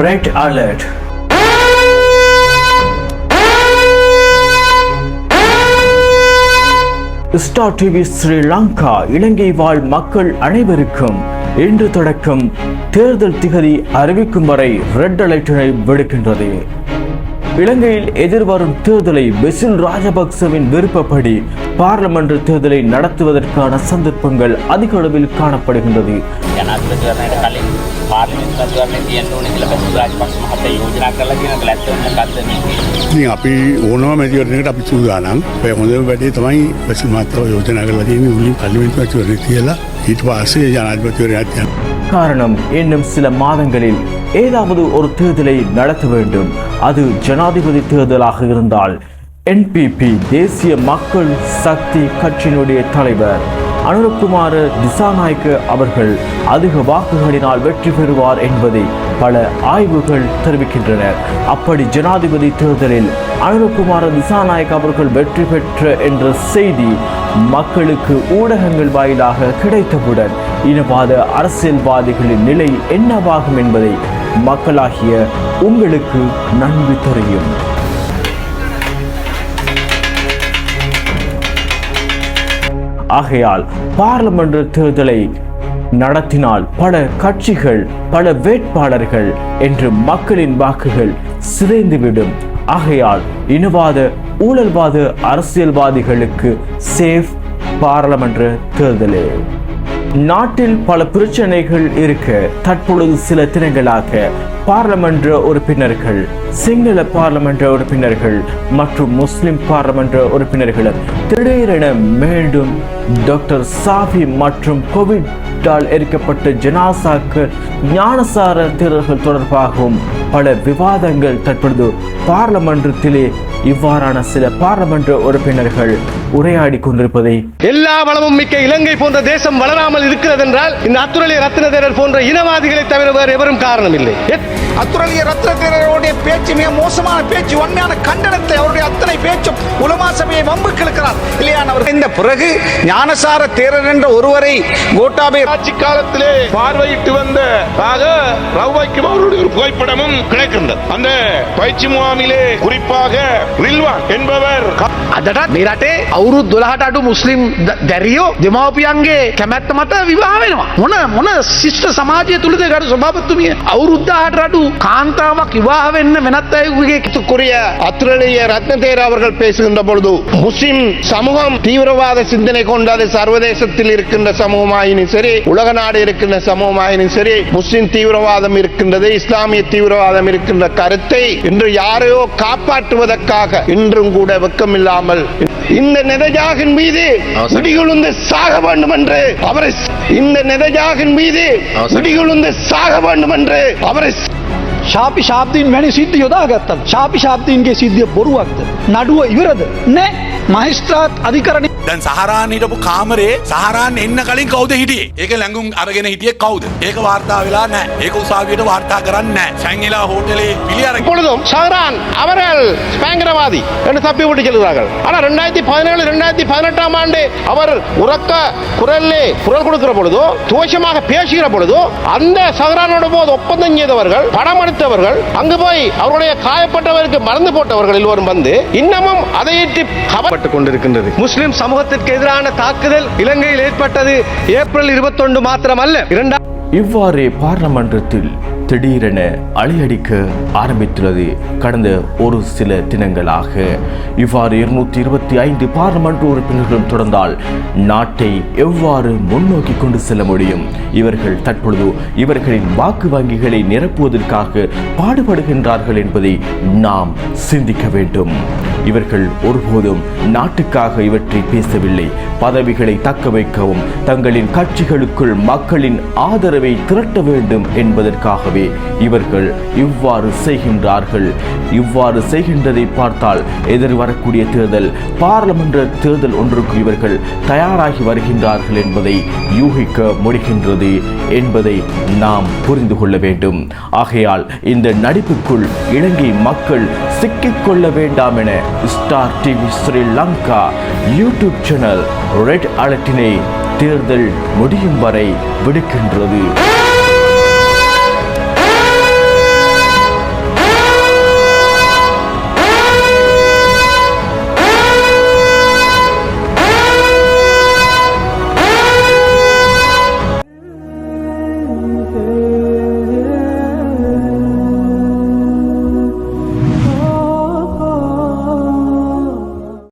Red Alert. Star TV Sri Lanka Ilangai வாழ் மக்கள் அனைவருக்கும் இன்று தொடக்கம் தேர்தல் திகதி அறிவிக்கும் வரை ரெட் அலர்ட்டினை விடுக்கின்றது. இலங்கையில் எதிர்வரும் தேர்தலை பெசில் ராஜபக்சவின் விருப்பப்படி பார்லமெண்ட் தேர்தலை நடத்துவதற்கான சந்தர்ப்பங்கள் அதிக அளவில் காணப்படுகின்றது. අපි ඕනම මැතිවරණයකට අපි සූදානම්. ඔය හොඳම වැඩේ තමයි බැසිල් මහත්තයා යෝජනා කරලා තියෙන්නේ මුලින් පාර්ලිමේන්තු මැතිවරණය කියලා ඊට පස්සේ ජනාධිපතිවරයාත් යනවා. காரணம் இன்னும் சில மாதங்களில் ஏதாவது ஒரு தேர்தலை நடத்த வேண்டும். அது ஜனாதிபதி தேர்தலாக இருந்தால் NPP தேசிய மக்கள் சக்தி கட்சியினுடைய தலைவர் அனுரகுமார திசாநாயக்க அவர்கள் அதிக வாக்குகளினால் வெற்றி பெறுவார் என்பதை பல ஆய்வுகள் தெரிவிக்கின்றன. அப்படி ஜனாதிபதி தேர்தலில் அனுரகுமார திசாநாயக்க அவர்கள் வெற்றி பெற்ற என்ற செய்தி மக்களுக்கு ஊடகங்கள் வாயிலாக கிடைத்தவுடன் இனவாத அரசியல்வாதிகளின் நிலை என்னவாகும் என்பதை மக்களாகிய உங்களுக்கு நன்கு தெரியும். ஆகையால் பார்லமெண்ட் தேர்தலை நடத்தினால் பல கட்சிகள் பல வேட்பாளர்கள் என்று மக்களின் வாக்குகள் சிதைந்துவிடும். ஆகையால் இனவாத ஊழல்வாத அரசியல்வாதிகளுக்கு சேஃப் பார்லமெண்ட் தேர்தலே. நாட்டில் பல பிரச்சனைகள் இருக்க தற்பொழுது சில தினங்களாக பார்லமெண்ட் உறுப்பினர்கள் சிங்கள பார்லமெண்ட் உறுப்பினர்கள் மற்றும் முஸ்லிம் பார்லமெண்ட் உறுப்பினர்களும் திடீரென மீண்டும் டாக்டர் சாஃபி மற்றும் கோவிட்டால் எரிக்கப்பட்ட ஜனாசாக்கு ஞானசார தேர்தல்கள் தொடர்பாகவும் பல விவாதங்கள் தற்பொழுது பார்லமெண்டத்திலே இவ்வாறான சில பார்லமெண்ட் உறுப்பினர்கள் உரையாடி கொண்டிருப்பதை எல்லா வளமும் மிக்க இலங்கை போன்ற தேசம் வளராமல் இருக்கிறது என்றால் இந்த அத்துரலிய ரத்னதேரர் போன்ற இனவாதிகளை தவிர வேறு எவரும் காரணம் இல்லை. அத்துரலிய ரத்னதேரருடைய பேச்சு மிக மோசமான பேச்சு, உண்மையான கண்டனத்தை அவருடைய அத்தனை பேச்சும் உலமா சபையை வம்புக்கு இழுக்கிறார் இல்லையா? இந்த பிறகு ஞானசார தேரர் என்ற ஒருவரை கோட்டாபே ஆட்சி காலத்திலே பார்வையிட்டு வந்த ரவ்வைக்கும் அவருடைய ஒரு புகைப்படமும் கிடைக்கின்றது. அந்த பயிற்சி முகாமிலே குறிப்பாக ரில்வான் என்பவர் අදටත් මේ රටේ අවුරුදු 12ට අඩු මුස්ලිම් දැරියෝ දෙමව්පියන්ගේ කැමැත්ත මත විවාහ වෙනවා. මොන ශිෂ්ට සමාජය තුලද ගරු සභාපතිතුමිය අවුරුදු 18ට අඩු කාන්තාවක් විවාහ වෙන්න වෙනත් අයගේ கூறிய அத்துரலிய ரத்னதேரர் அவர்கள் பேசுகின்ற பொழுது முஸ்லிம் சமூகம் தீவிரவாத சிந்தனை கொண்டது சர்வதேசத்தில் இருக்கின்ற சமூகமாயினும் சரி உலக நாடு இருக்கின்ற சமூகமாயினும் சரி முஸ்லிம் தீவிரவாதம் இருக்கின்றது இஸ்லாமிய தீவிரவாதம் இருக்கின்ற கருத்தை இன்று யாரையோ காப்பாற்றுவதற்காக இன்றும் கூட வெக்கமில்லாமல் இந்த நெதஜாகின் மீது இடிகுழுந்து சாக வேண்டும் என்று அவரை இந்த நெதஜாகின் மீது இடிகுழுந்து சாக வேண்டும் என்று அவரை ශාපි ශාබ්දීන් වැනි සිද්ධ යොදාගත්තා. ශාපි ශාබ්දීන්ගේ සිද්ධිය බොරුවක්ද? නඩුව ඉවරද? නෑ. මහේස්ත්‍රාත් අධිකරණය දැන් සහරාන් හිටපු කාමරේ සහරාන් එන්න කලින් කවුද හිටියේ? ඒක ලැඟුම් අරගෙන හිටියේ කවුද? ඒක වාර්තා වෙලා නැහැ. ඒක උසාවියට වාර්තා කරන්නේ නැහැ. ஷாங்கிலா ஹோட்டலே பிலியர் இப்பொழுதும் சஹரான் அவர்கள் பயங்கரவாதி என்று தப்பி விட்டு செல்கிறார்கள். ஆனா 2017 2018 ஆண்டு அவர் உறக்க குரல் கொடுக்கிற பொழுதோ தோஷமாக பேசுகிற பொழுதோ அந்த சஹரானோட போது ஒப்பந்தம் செய்தவர்கள் பணம் எடுத்தவர்கள் அங்கு போய் அவருடைய காயப்பட்டவருக்கு மருந்து போட்டவர்கள் எல்லோரும் வந்து இன்னமும் அதை ஏற்றி கவலைப்பட்டுக் கொண்டிருக்கின்றது. முஸ்லிம் சமூகத்திற்கு எதிரான தாக்குதல் இலங்கையில் ஏற்பட்டது ஏப்ரல் 21 மாத்திரமல்ல. இவ்வாறு பார்லமெண்டத்தில் திடீரென அலையடிக்க ஆரம்பித்துள்ளது. கடந்த ஒரு சில தினங்களாக இவ்வாறு 225 பார்லமெண்ட் உறுப்பினர்களும் தொடர்ந்தால் நாட்டை எவ்வாறு முன்னோக்கி கொண்டு செல்ல முடியும்? இவர்கள் தற்பொழுது இவர்களின் வாக்கு வங்கிகளை நிரப்புவதற்காக பாடுபடுகின்றார்கள் என்பதை நாம் சிந்திக்க வேண்டும். இவர்கள் ஒருபோதும் நாட்டுக்காக இவற்றை பேசவில்லை. பதவிகளை தக்க வைக்கவும் தங்களின் கட்சிகளுக்குள் மக்களின் ஆதரவை திரட்ட வேண்டும் என்பதற்காகவே இவர்கள் இவ்வாறு செய்கின்றார்கள். இவ்வாறு செய்கின்றதை பார்த்தால் எதிர்வரக்கூடிய தேர்தல் பார்லமெண்ட் தேர்தல் ஒன்றுக்கு இவர்கள் தயாராகி வருகின்றார்கள் என்பதை யூகிக்க முடிகின்றது என்பதை நாம் புரிந்து கொள்ள வேண்டும். ஆகையால் இந்த நடிப்புக்குள் இலங்கை மக்கள் சிக்கிக்கொள்ள வேண்டாம் என star TV Sri Lanka YouTube channel red அலர்ட்டினை தேர்தல் முடியும் வரை விடுக்கின்றது.